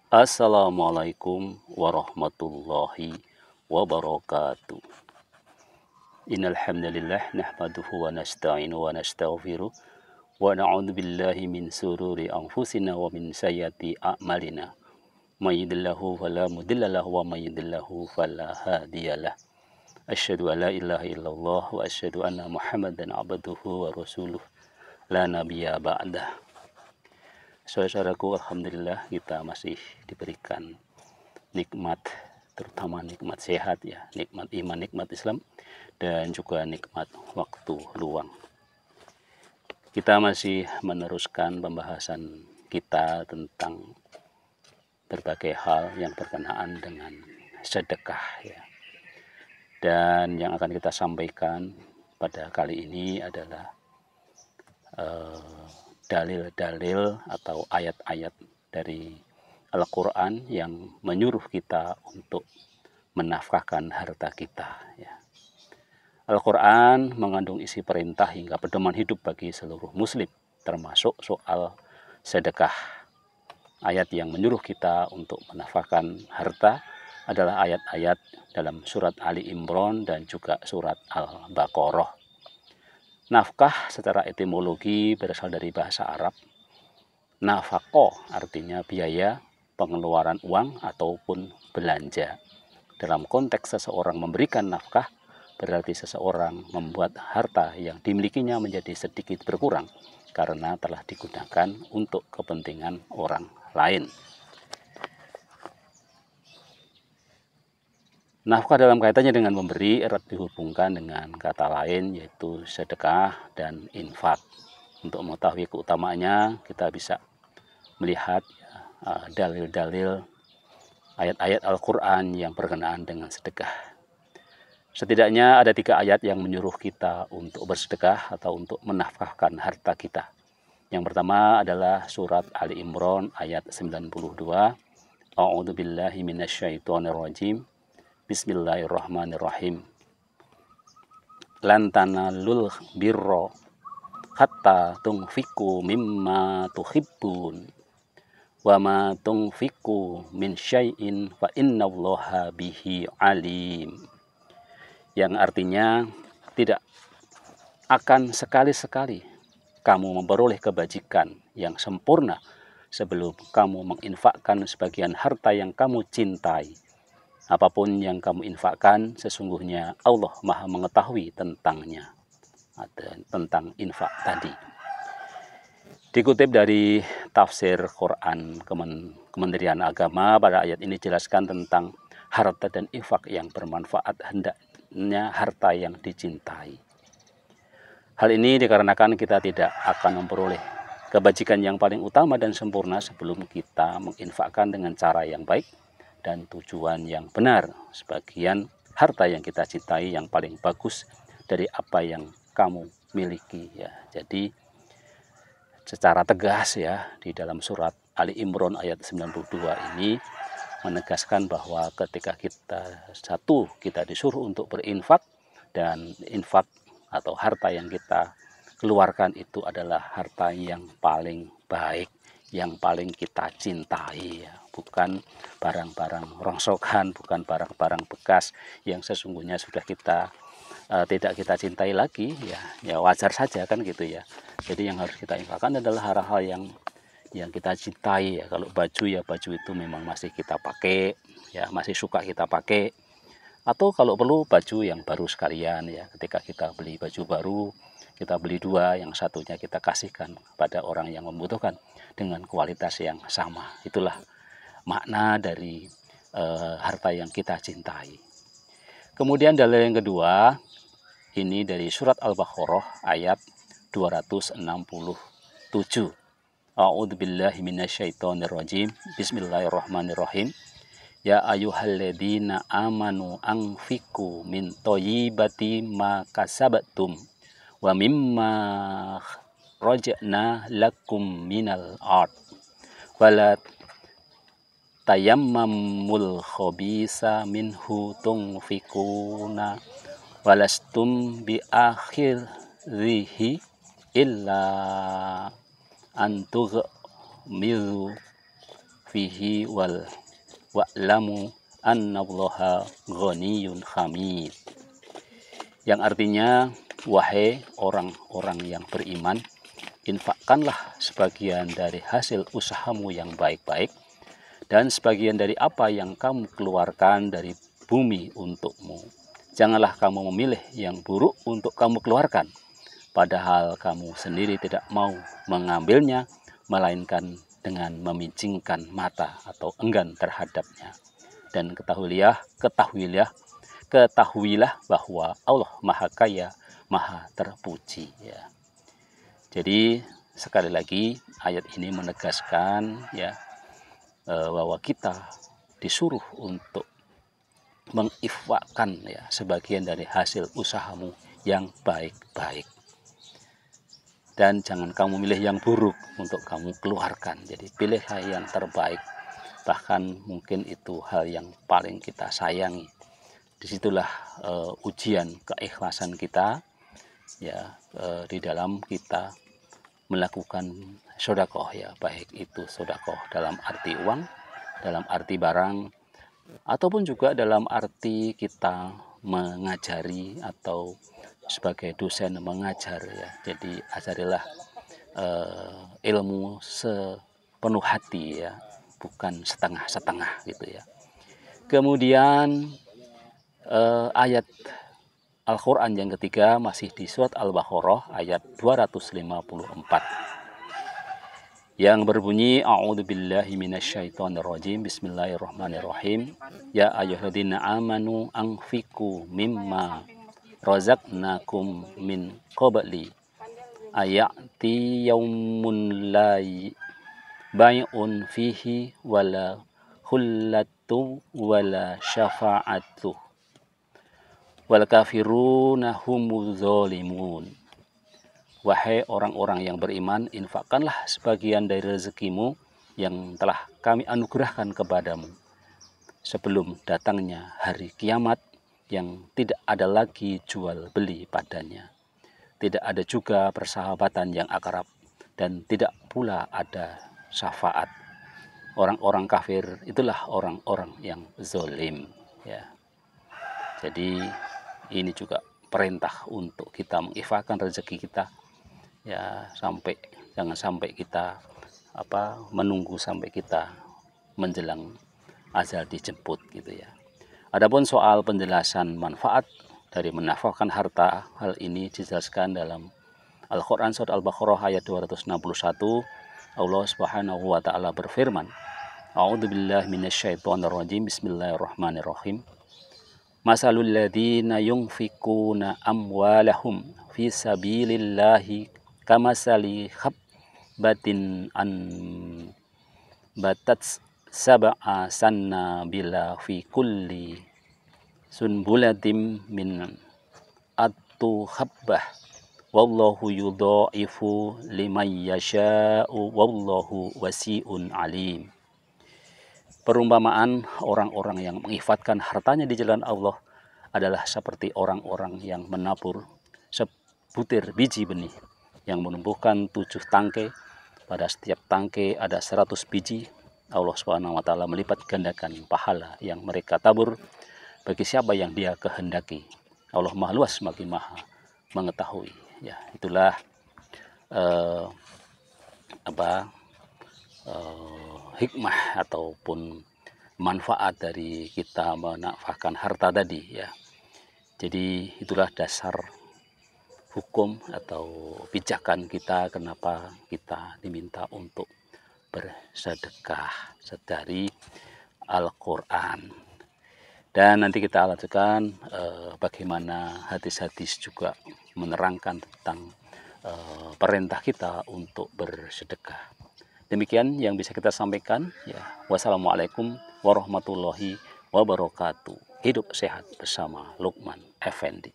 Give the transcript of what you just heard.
Assalamualaikum warahmatullahi wabarakatuh. Innal hamdalillah nahmaduhu wa nasta'inu wa nastaghfiruh wa na'udzu billahi min sururi anfusina wa min sayyiati a'malina. May yahdihillahu fala mudilla lahu wa may yudlilhu fala hadiyalah. Asyhadu an la ilaha illallah wa asyhadu anna Muhammadan abduhu wa rasuluh la nabiyya ba'dah. Saudara-saudaraku, alhamdulillah kita masih diberikan nikmat, terutama nikmat sehat ya, nikmat iman, nikmat Islam, dan juga nikmat waktu luang. Kita masih meneruskan pembahasan kita tentang berbagai hal yang berkenaan dengan sedekah ya. Dan yang akan kita sampaikan pada kali ini adalah dalil-dalil atau ayat-ayat dari Al-Quran yang menyuruh kita untuk menafkahkan harta kita ya. Al-Quran mengandung isi perintah hingga pedoman hidup bagi seluruh muslim, termasuk soal sedekah. Ayat yang menyuruh kita untuk menafkahkan harta adalah ayat-ayat dalam surat Ali Imran dan juga surat Al-Baqarah. Nafkah secara etimologi berasal dari bahasa Arab. Nafaqah artinya biaya, pengeluaran uang ataupun belanja. Dalam konteks seseorang memberikan nafkah, berarti seseorang membuat harta yang dimilikinya menjadi sedikit berkurang karena telah digunakan untuk kepentingan orang lain. Nafkah dalam kaitannya dengan memberi erat dihubungkan dengan kata lain yaitu sedekah dan infak. Untuk mengetahui keutamaannya kita bisa melihat dalil-dalil ayat-ayat Al-Quran yang berkenaan dengan sedekah. Setidaknya ada 3 ayat yang menyuruh kita untuk bersedekah atau untuk menafkahkan harta kita. Yang pertama adalah surat Ali Imran ayat 92. A'udzubillahi minasyaitonirrajim. Bismillahirrahmanirrahim. Lan tanalul birra hatta tunfiqu mimma tuhibbun wa ma tunfiqu min syai'in fa innallaha bihi alim. Yang artinya tidak akan sekali-sekali kamu memperoleh kebajikan yang sempurna sebelum kamu menginfakkan sebagian harta yang kamu cintai. Apapun yang kamu infakkan, sesungguhnya Allah Maha mengetahui tentangnya, tentang infak tadi. Dikutip dari tafsir Quran Kementerian Agama, pada ayat ini jelaskan tentang harta dan infak yang bermanfaat, hendaknya harta yang dicintai. Hal ini dikarenakan kita tidak akan memperoleh kebajikan yang paling utama dan sempurna sebelum kita menginfakkan dengan cara yang baik dan tujuan yang benar sebagian harta yang kita cintai yang paling bagus dari apa yang kamu miliki ya. Jadi secara tegas ya di dalam surat Ali Imran ayat 92 ini menegaskan bahwa ketika kita disuruh untuk berinfak, dan infak atau harta yang kita keluarkan itu adalah harta yang paling baik, yang paling kita cintai ya. Bukan barang-barang rongsokan, bukan barang-barang bekas yang sesungguhnya sudah tidak kita cintai lagi ya wajar saja kan gitu ya. Jadi yang harus kita infakkan adalah hal-hal yang kita cintai ya. Kalau baju ya baju itu memang masih kita pakai ya, masih suka kita pakai, atau kalau perlu baju yang baru sekalian ya. Ketika kita beli baju baru, kita beli 2, yang satunya kita kasihkan pada orang yang membutuhkan dengan kualitas yang sama. Itulah makna dari harta yang kita cintai. Kemudian dalil yang kedua ini dari surat Al-Baqarah ayat 267. A'udzubillahi minasyaitonirrajim. Bismillahirrahmanirrahim. Ya ayyuhalladzina amanu anfiqu min thayyibati ma kasabtum wa mimma raja'na lakum minal ard wala tayammamul khabisa minhu tunfikuna walastum bi akhirihi illa antughmidu fihi wa'lamu annallaha ghaniyyun hamid. Yang artinya, wahai orang-orang yang beriman, infakkanlah sebagian dari hasil usahamu yang baik-baik dan sebagian dari apa yang kamu keluarkan dari bumi untukmu. Janganlah kamu memilih yang buruk untuk kamu keluarkan, padahal kamu sendiri tidak mau mengambilnya, melainkan dengan memicingkan mata atau enggan terhadapnya. Dan ketahuilah bahwa Allah Maha Kaya, Maha Terpuji. Ya. Jadi sekali lagi ayat ini menegaskan ya bahwa kita disuruh untuk menginfakkan ya sebagian dari hasil usahamu yang baik-baik. Dan jangan kamu milih yang buruk untuk kamu keluarkan. Jadi pilihlah yang terbaik. Bahkan mungkin itu hal yang paling kita sayangi. Disitulah ujian keikhlasan kita ya di dalam kita melakukan sodakoh ya, baik itu sodakoh dalam arti uang, dalam arti barang, ataupun juga dalam arti kita mengajari atau sebagai dosen mengajar ya. Jadi ajarilah ilmu sepenuh hati ya, bukan setengah-setengah gitu ya. Kemudian ayat Al-Quran yang ketiga masih di surat Al-Baqarah ayat 254 yang berbunyi a'udzubillahi minasyaitonirrajim bismillahirrahmanirrahim ya ayyuhalladzina amanu anfiqu mimma razaqnakum min qabli ayati yaumun la bai'un fihi wala khullatu wala syafa'atu wal kafiruna humuz zalimun. Wahai orang-orang yang beriman, infakkanlah sebagian dari rezekimu yang telah kami anugerahkan kepadamu sebelum datangnya hari kiamat yang tidak ada lagi jual beli padanya, tidak ada juga persahabatan yang akrab, dan tidak pula ada syafaat. Orang-orang kafir itulah orang-orang yang zalim ya. Jadi ini juga perintah untuk kita menginfakkan rezeki kita ya, jangan sampai kita menunggu sampai kita menjelang ajal dijemput gitu ya. Adapun soal penjelasan manfaat dari menafkahkan harta, hal ini dijelaskan dalam Al-Quran surat Al-Baqarah ayat 261. Allah Subhanahu wa taala berfirman, A'udzubillahi minasyaitonirrajim, bismillahirrahmanirrahim. Masalul ladzina yunfikuna amwalahum fi sabilillahi kamasali habbatin batat sab'a sanabila fi kulli sunbulatin min attu habbah wallahu yudha'ifu liman yasha'u wallahu wasi'un alim. Perumpamaan orang-orang yang mengifatkan hartanya di jalan Allah adalah seperti orang-orang yang menabur sebutir biji benih yang menumbuhkan 7 tangkai. Pada setiap tangkai ada 100 biji. Allah Subhanahu wa taala melipat gandakan pahala yang mereka tabur bagi siapa yang Dia kehendaki. Allah Maha Luas, Maha mengetahui. Ya, itulah hikmah ataupun manfaat dari kita menafkahkan harta tadi ya. Jadi itulah dasar hukum atau pijakan kita kenapa kita diminta untuk bersedekah dari Al-Quran. Dan nanti kita lanjutkan bagaimana hadis-hadis juga menerangkan tentang perintah kita untuk bersedekah. Demikian yang bisa kita sampaikan ya. Wassalamualaikum warahmatullahi wabarakatuh. Hidup sehat bersama Lukman Effendi.